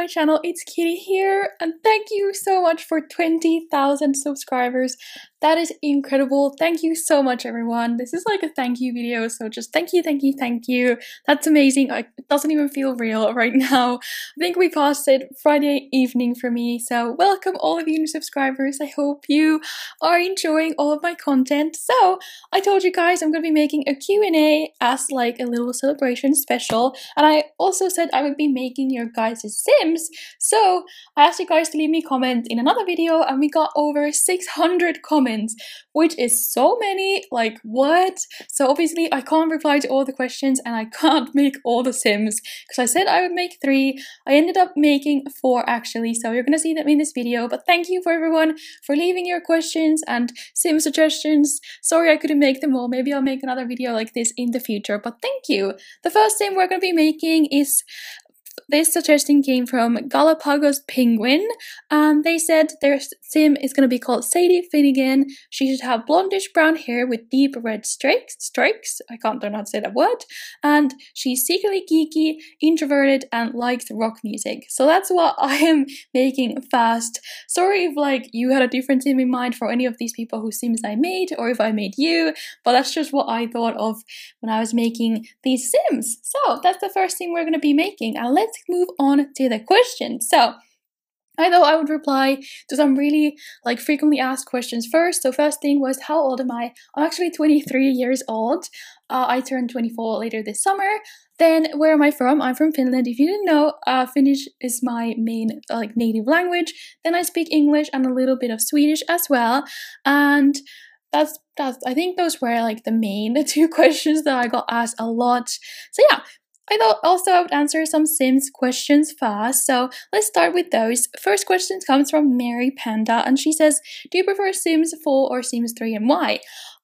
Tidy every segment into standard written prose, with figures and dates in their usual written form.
channel, it's Kitty here, and thank you so much for 20,000 subscribers. That is incredible. Thank you so much, everyone. This is like a thank you video, so just thank you, thank you, thank you. That's amazing. It doesn't even feel real right now. I think we passed it Friday evening for me, so welcome all of you new subscribers. I hope you are enjoying all of my content. So, I told you guys I'm going to be making a Q&A as like a little celebration special, and I also said I would be making your guys' Sims. So, I asked you guys to leave me comments in another video, and we got over 600 comments, which is so many. Like, what? So obviously I can't reply to all the questions and I can't make all the Sims because I said I would make 3. I ended up making 4 actually, so you're gonna see them in this video. But thank you for everyone for leaving your questions and Sim suggestions. Sorry I couldn't make them all. Maybe I'll make another video like this in the future, but thank you. The first Sim we're gonna be making is this suggestion came from Galapagos Penguin, and they said their Sim is going to be called Sadie Finnegan. She should have blondish brown hair with deep red stripes. I can't learn how to say that word. And she's secretly geeky, introverted, and likes rock music. So that's what I am making fast. Sorry if like you had a different Sim in mind for any of these people whose Sims I made, or if I made you, but that's just what I thought of when I was making these Sims. So that's the first Sim we're going to be making, and let's move on to the questions. So I thought I would reply to some really like frequently asked questions first. So first thing was, how old am I? I'm actually 23 years old. I turned 24 later this summer. Then where am I from? I'm from Finland. If you didn't know, Finnish is my main like native language. Then I speak English and a little bit of Swedish as well. And that's I think those were like the main 2 questions that I got asked a lot. So yeah. I thought also I would answer some Sims questions fast, so let's start with those. First question comes from Mary Panda, and she says, do you prefer Sims 4 or Sims 3 and why?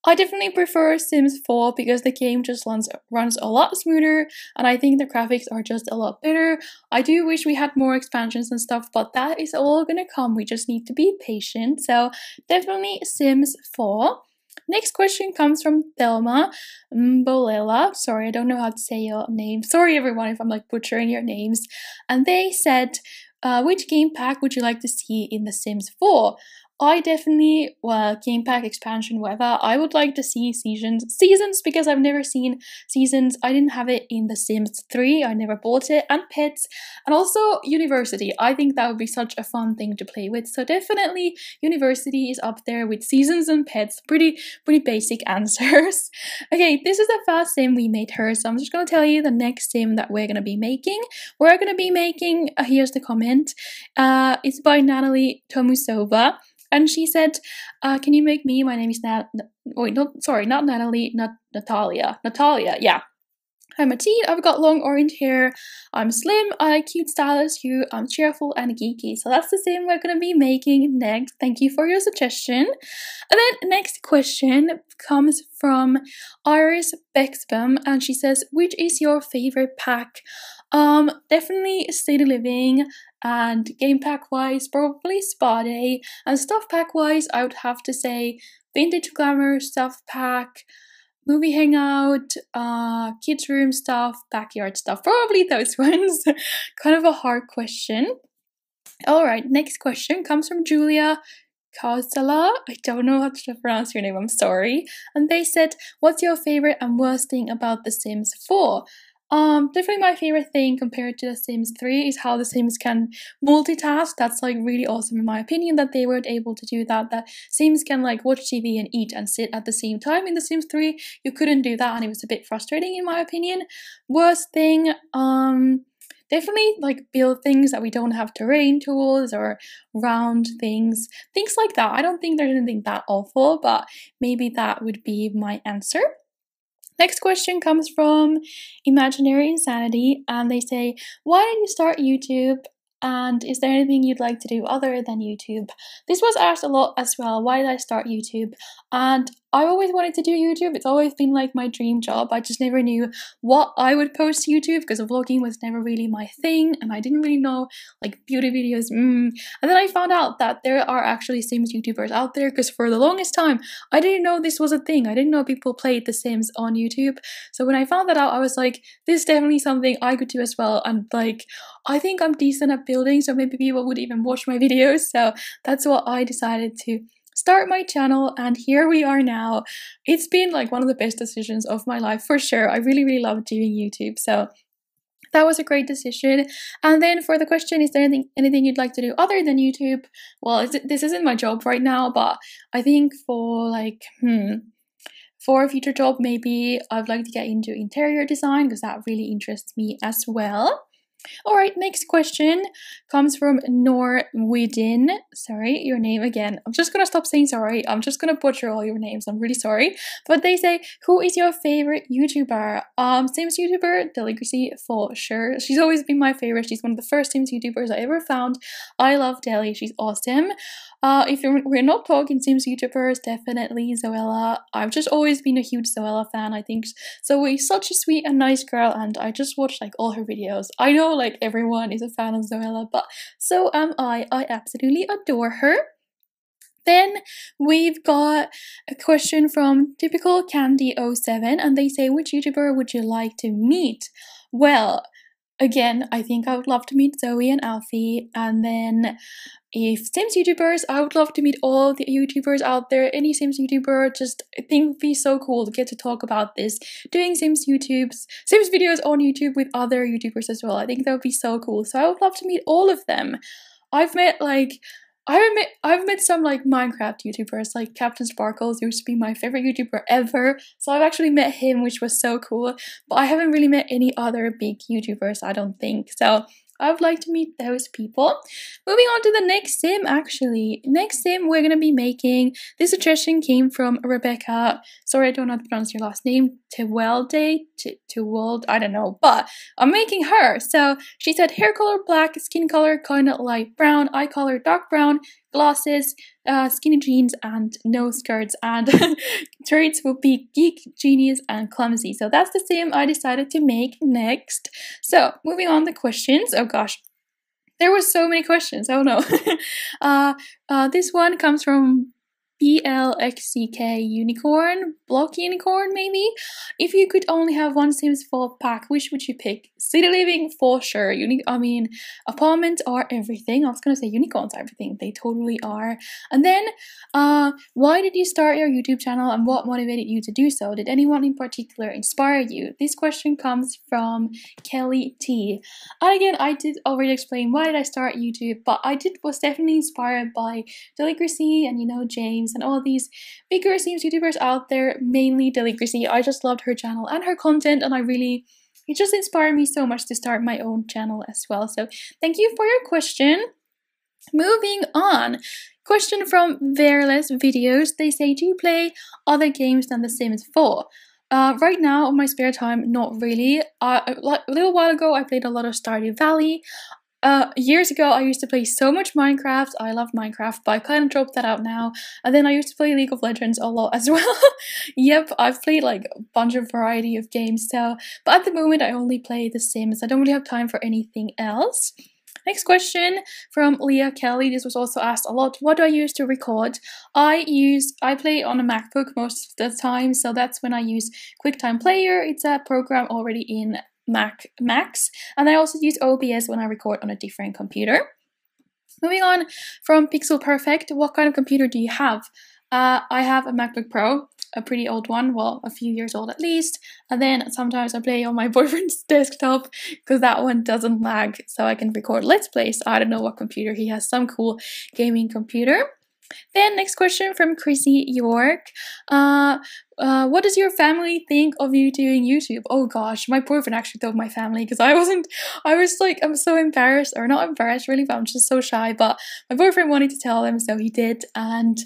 I definitely prefer Sims 4 because the game just runs a lot smoother, and I think the graphics are just a lot better. I do wish we had more expansions and stuff, but that is all gonna come. We just need to be patient, so definitely Sims 4. Next question comes from Thelma Mbolela. Sorry, I don't know how to say your name. Sorry everyone if I'm like butchering your names. And they said, which game pack would you like to see in The Sims 4? I definitely, game pack expansion, whatever. I would like to see seasons because I've never seen seasons. I didn't have it in The Sims 3. I never bought it. And pets. And also university. I think that would be such a fun thing to play with. So definitely university is up there with seasons and pets. Pretty basic answers. Okay, this is the first Sim we made her. So I'm just going to tell you the next Sim that we're going to be making. We're going to be making, here's the comment. It's by Natalie Tomusova. And she said, can you make me? My name is not Natalie, not Natalia. Natalia, yeah. I'm a teen, I've got long orange hair, I'm slim, I like cute stylish hue, I'm cheerful and geeky. So that's the Sim we're going to be making next. Thank you for your suggestion. And then next question comes from Iris Bexbom, and she says, which is your favorite pack? Definitely City Living, and game pack wise probably Spa Day, and stuff pack wise I would have to say Vintage Glamour stuff pack, movie hangout, kids room stuff, backyard stuff, probably those ones. Kind of a hard question. Alright, next question comes from Julia Kausala. I don't know how to pronounce your name, I'm sorry. And they said, what's your favorite and worst thing about The Sims 4? Definitely my favorite thing compared to The Sims 3 is how The Sims can multitask. That's like really awesome in my opinion that they weren't able to do that. That Sims can like watch TV and eat and sit at the same time. In The Sims 3, you couldn't do that and it was a bit frustrating in my opinion. Worst thing, definitely like build things that we don't have terrain tools or round things like that. I don't think there's anything that awful, but maybe that would be my answer. Next question comes from Imaginary Insanity, and they say, why did you start YouTube? And is there anything you'd like to do other than YouTube? This was asked a lot as well. Why did I start YouTube? And I always wanted to do YouTube. It's always been like my dream job. I just never knew what I would post to YouTube because vlogging was never really my thing, and I didn't really know like beauty videos. And then I found out that there are actually Sims YouTubers out there, because for the longest time I didn't know this was a thing. I didn't know people played The Sims on YouTube. So when I found that out, I was like, this is definitely something I could do as well. And like, I think I'm decent at building, so maybe people would even watch my videos. So that's what I decided to start my channel, and here we are now. It's been like one of the best decisions of my life for sure. I really love doing YouTube, so that was a great decision. And then for the question, is there anything you'd like to do other than YouTube? Well, this isn't my job right now, but I think for like for a future job, maybe I'd like to get into interior design, because that really interests me as well. Alright, next question comes from Norwidin. Sorry, your name again. I'm just gonna stop saying sorry. I'm just gonna butcher all your names. I'm really sorry. But they say, who is your favorite YouTuber? Sims YouTuber, Delicacy for sure. She's always been my favorite. She's one of the first Sims YouTubers I ever found. I love Deli. She's awesome. If we're not talking Sims YouTubers, definitely Zoella. I've just always been a huge Zoella fan. I think Zoe's such a sweet and nice girl, and I just watch like all her videos. I know like everyone is a fan of Zoella, but so am I. I absolutely adore her. Then we've got a question from Typical Candy07, and they say, which YouTuber would you like to meet? Well, again, I think I would love to meet Zoe and Alfie. And then if Sims YouTubers, I would love to meet all the YouTubers out there. Any Sims YouTuber, just I think it would be so cool to get to talk about this. Doing Sims videos on YouTube with other YouTubers as well. I think that would be so cool. So I would love to meet all of them. I've met some like Minecraft YouTubers, like Captain Sparkles used to be my favorite YouTuber ever. So I've actually met him, which was so cool. But I haven't really met any other big YouTubers, I don't think. So I would like to meet those people. Moving on to the next sim, actually. Next sim we're going to be making, this suggestion came from Rebecca. Sorry, I don't know how to pronounce your last name. Tewald, I don't know. But I'm making her. So she said hair color black, skin color kind of light brown, eye color dark brown, glasses, skinny jeans, and no skirts, and traits will be geek, genius, and clumsy. So that's the sim I decided to make next. So moving on to questions. Oh gosh, there were so many questions. Oh no. This one comes from BLXCK Unicorn, Block Unicorn maybe? If you could only have one Sims 4 pack, which would you pick? City living for sure. Apartments are everything. I was gonna say unicorns are everything. They totally are. And then, why did you start your YouTube channel, and what motivated you to do so? Did anyone in particular inspire you? This question comes from Kelly T. And again, I did already explain why did I start YouTube, but I was definitely inspired by Delicacy and James and all these bigger Sims YouTubers out there, mainly Delicacy. I just loved her channel and her content, and it just inspired me so much to start my own channel as well. So thank you for your question. Moving on. Question from Vereless Videos. They say, do you play other games than The Sims 4? Right now, on my spare time, not really. A little while ago, I played a lot of Stardew Valley. Years ago, I used to play so much Minecraft. I love Minecraft, but I kind of dropped that out now. And then I used to play League of Legends a lot as well. Yep, I've played like a bunch of variety of games. So, but at the moment, I only play The Sims. I don't really have time for anything else. Next question from Leah Kelly. This was also asked a lot. What do I use to record? I play on a MacBook most of the time, so that's when I use QuickTime Player. It's a program already in Macs, and I also use OBS when I record on a different computer. Moving on from Pixel Perfect, what kind of computer do you have? I have a MacBook Pro, a pretty old one, well, a few years old at least, and then sometimes I play on my boyfriend's desktop because that one doesn't lag, so I can record Let's Plays. I don't know what computer he has, some cool gaming computer. Then next question from Chrissy York. What does your family think of you doing YouTube? Oh gosh, my boyfriend actually told my family because I was like, I'm so embarrassed, or not embarrassed really, but I'm just so shy. But my boyfriend wanted to tell them, so he did, and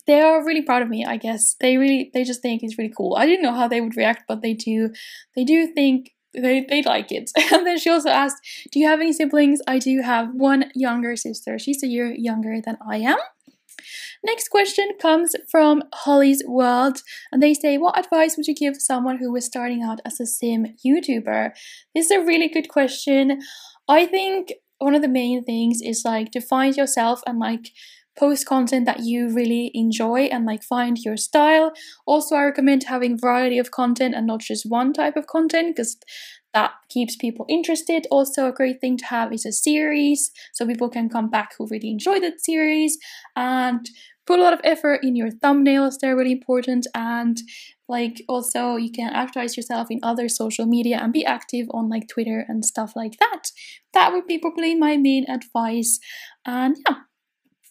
they are really proud of me, I guess. They just think it's really cool. I didn't know how they would react, but they do think they like it. And then she also asked, do you have any siblings? I do have one younger sister. She's a year younger than I am. Next question comes from Holly's World, and they say, what advice would you give someone who was starting out as a sim YouTuber? This is a really good question. I think one of the main things is like to find yourself and like post content that you really enjoy and like find your style. Also, I recommend having variety of content and not just one type of content, because that keeps people interested. Also, a great thing to have is a series, so people can come back who really enjoy that series, and put a lot of effort in your thumbnails. They're really important. And like also you can advertise yourself in other social media and be active on like Twitter and stuff like that. That would be probably my main advice. And yeah.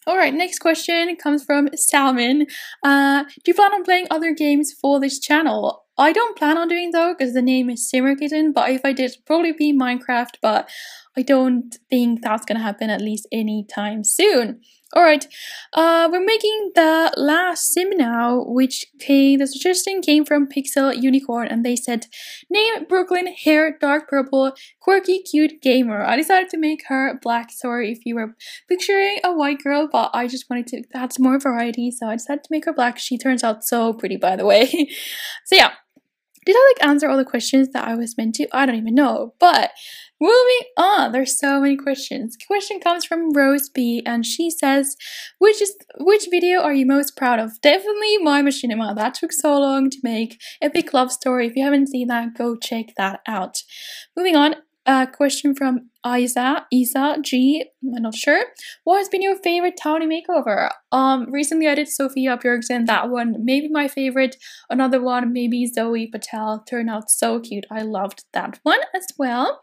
Alright, next question comes from Salmon. Do you plan on playing other games for this channel? I don't plan on doing though, because the name is SimmerKitten, but if I did, it'd probably be Minecraft, but I don't think that's gonna happen at least anytime soon. Alright, we're making the last sim now, which the suggestion came from Pixel Unicorn, and they said, name Brooklyn, hair dark purple, quirky, cute gamer. I decided to make her black. Sorry if you were picturing a white girl, but I just wanted to add some more variety, so I decided to make her black. She turns out so pretty, by the way. So yeah. Did I like answer all the questions that I was meant to? I don't even know. But moving on, there's so many questions. Question comes from Rose B, and she says, which video are you most proud of? Definitely my machinima. That took so long to make. Epic love story. If you haven't seen that, go check that out. Moving on. Question from Isa G. I'm not sure. What has been your favorite townie makeover? Recently I did Sophia Björksen. That one, maybe my favorite. Another one, maybe Zoe Patel. Turned out so cute. I loved that one as well.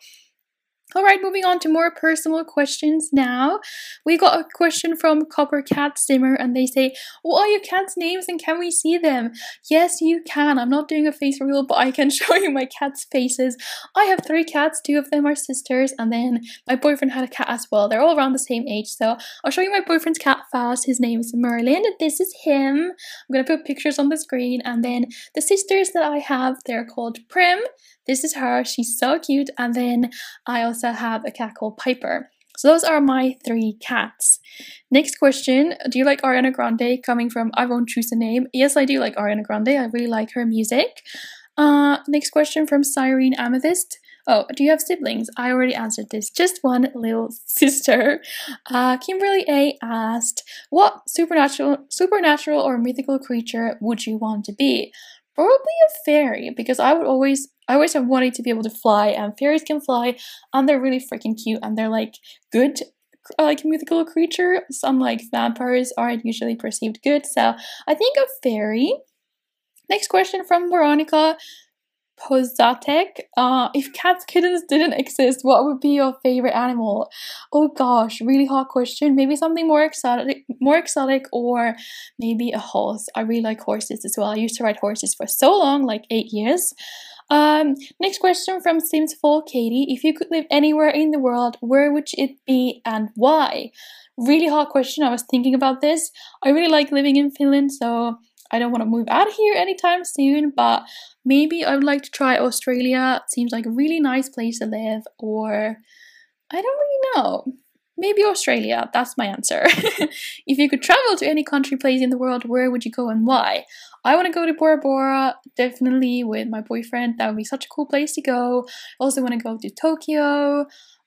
Alright, moving on to more personal questions now. We got a question from Copper Cat Simmer, and they say, what are your cats' names and can we see them? Yes, you can. I'm not doing a face reveal, but I can show you my cats' faces. I have 3 cats, 2 of them are sisters, and then my boyfriend had a cat as well. They're all around the same age, so I'll show you my boyfriend's cat fast. His name is Merlin. This is him. I'm gonna put pictures on the screen, and then the sisters that I have, they're called Prim. This is her. She's so cute, and then I also have a cat called Piper. So those are my 3 cats. Next question. Do you like Ariana Grande? Coming from I Won't Choose a Name. Yes, I do like Ariana Grande. I really like her music. Next question from Cyrene Amethyst. Oh, do you have siblings? I already answered this. Just one little sister. Kimberly A asked, what supernatural or mythical creature would you want to be? Probably a fairy, because I always have wanted to be able to fly, and fairies can fly, and they're really freaking cute, and they're like good, like mythical creature. Unlike vampires aren't usually perceived good, so I think a fairy. Next question from Veronica Pozatek. If cats, kittens didn't exist, what would be your favorite animal? Oh gosh, really hard question. Maybe something more exotic, or maybe a horse. I really like horses as well. I used to ride horses for so long, like 8 years. Next question from Simsful Katie. If you could live anywhere in the world, where would it be and why? Really hard question. I was thinking about this. I really like living in Finland, so I don't want to move out of here anytime soon, but maybe I would like to try Australia. It seems like a really nice place to live, or I don't really know. Maybe Australia. That's my answer. If you could travel to any country, place in the world, where would you go and why? I want to go to Bora Bora, definitely with my boyfriend. That would be such a cool place to go. I also want to go to Tokyo,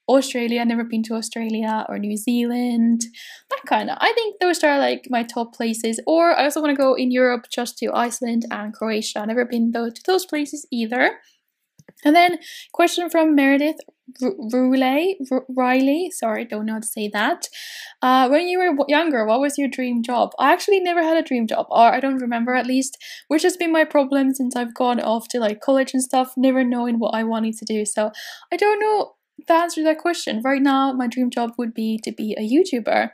Australia. I've never been to Australia, or New Zealand. That kind of. I think those are like my top places. Or I also want to go in Europe, just to Iceland and Croatia. I've never been to those places either. And then question from Meredith Riley. Sorry, don't know how to say that. When you were younger, what was your dream job? I actually never had a dream job, or I don't remember at least, which has been my problem since I've gone off to like college and stuff, never knowing what I wanted to do. So I don't know the answer to that question. Right now, my dream job would be to be a YouTuber.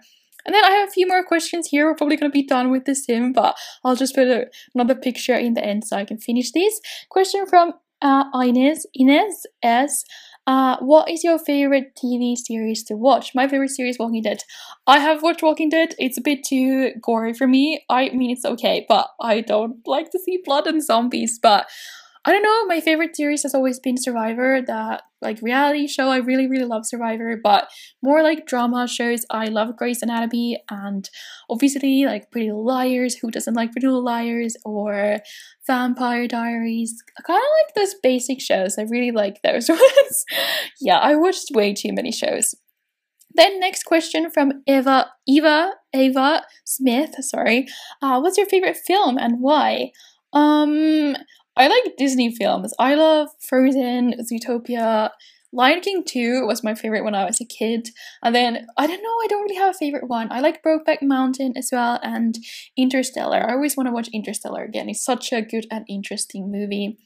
And then I have a few more questions here. We're probably going to be done with the sim, but I'll just put another picture in the end so I can finish these. Question from Inez S. What is your favorite TV series to watch? My favorite series, Walking Dead. I have watched Walking Dead. It's a bit too gory for me. I mean, it's okay, but I don't like to see blood and zombies. But I don't know, my favorite series has always been Survivor, that like reality show. I really, really love Survivor, but more like drama shows. I love Grey's Anatomy and obviously like Pretty Little Liars. Who doesn't like Pretty Little Liars? Or Vampire Diaries. I kind of like those basic shows. I really like those ones. Yeah, I watched way too many shows. Then next question from Ava Smith, sorry. What's your favorite film and why? I like Disney films. I love Frozen, Zootopia. Lion King 2 was my favorite when I was a kid. And then, I don't know, I don't really have a favorite one. I like Brokeback Mountain as well and Interstellar. I always want to watch Interstellar again. It's such a good and interesting movie.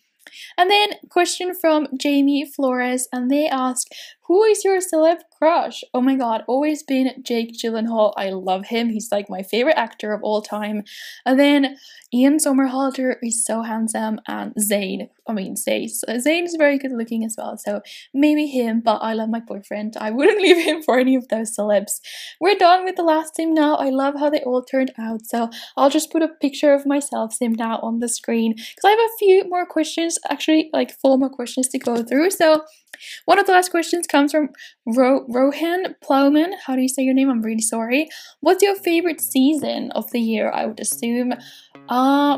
And then question from Jamie Flores, and they ask, who is your celeb crush? Oh my god, always been Jake Gyllenhaal. I love him. He's like my favorite actor of all time. And then Ian Somerhalder is so handsome, and Zayn is very good looking as well, so maybe him, but I love my boyfriend. I wouldn't leave him for any of those celebs. We're done with the last sim now. I love how they all turned out, so I'll just put a picture of myself sim now on the screen because I have a few more questions, actually like 4 more questions to go through. So one of the last questions comes from Rohan Plowman. How do you say your name? I'm really sorry. What's your favorite season of the year? I would assume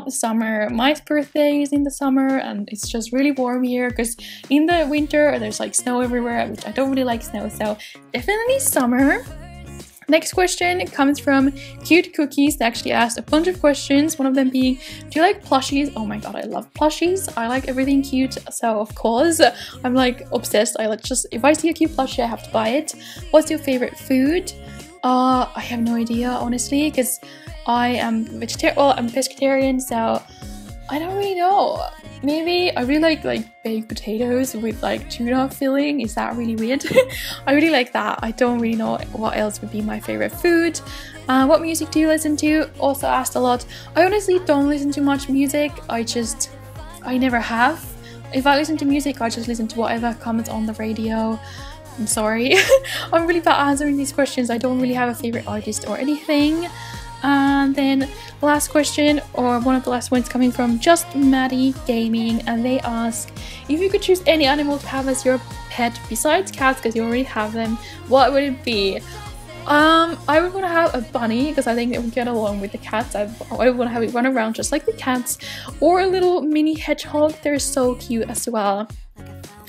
summer. My birthday is in the summer and it's just really warm here because in the winter there's like snow everywhere, which I don't really like snow, so definitely summer. Next question comes from Cute Cookies. They actually asked a bunch of questions, one of them being, do you like plushies? Oh my god, I love plushies. I like everything cute, so of course I'm like obsessed. I like just, if I see a cute plushie I have to buy it. What's your favorite food? I have no idea honestly, because I am vegetarian. Well, I'm pescatarian, so I don't really know. Maybe I really like baked potatoes with like tuna filling. Is that really weird? I really like that. I don't really know what else would be my favorite food. What music do you listen to? Also asked a lot. I honestly don't listen to much music. I never have. If I listen to music, I just listen to whatever comes on the radio. I'm sorry. I'm really bad answering these questions. I don't really have a favorite artist or anything. And then last question, or one of the last ones, coming from Just Maddie Gaming, and they ask, if you could choose any animal to have as your pet besides cats, because you already have them, what would it be? I would want to have a bunny because I think it would get along with the cats. I would want to have it run around just like the cats, or a little mini hedgehog. They're so cute as well.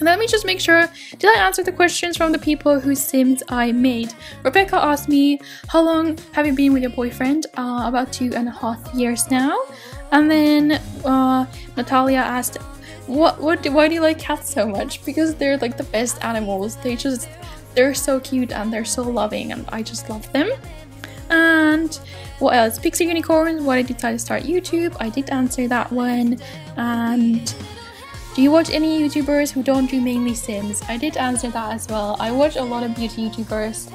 And let me just make sure, did I answer the questions from the people whose sims I made? Rebecca asked me, how long have you been with your boyfriend? About 2.5 years now. And then Natalia asked, why do you like cats so much? Because they're like the best animals. They're so cute and they're so loving and I just love them. And what else? Pixie Unicorns, why did you decide to start YouTube? I did answer that one. And do you watch any YouTubers who don't do mainly Sims? I did answer that as well. I watch a lot of beauty YouTubers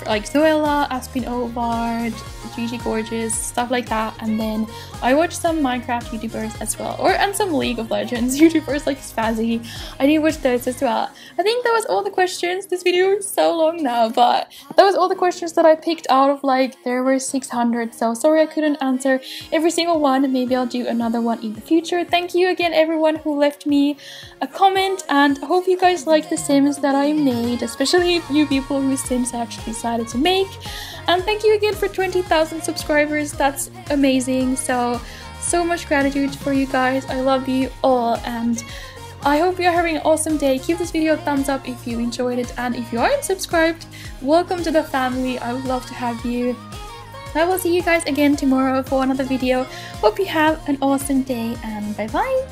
like Zoella, Aspin Ovard, Gigi Gorgeous, stuff like that. And then I watch some Minecraft YouTubers as well, and some League of Legends YouTubers like Spazzy. I do watch those as well. I think that was all the questions. This video is so long now, but that was all the questions that I picked out of there were 600. So sorry I couldn't answer every single one. Maybe I'll do another one in the future. Thank you again everyone who left me a comment, and I hope you guys like the Sims that I made, especially you people whose Sims I actually decided to make. And thank you again for 20,000 subscribers. That's amazing. So much gratitude for you guys. I love you all and I hope you're having an awesome day. Give this video a thumbs up if you enjoyed it, and if you aren't subscribed, welcome to the family. I would love to have you. I will see you guys again tomorrow for another video. Hope you have an awesome day and bye bye.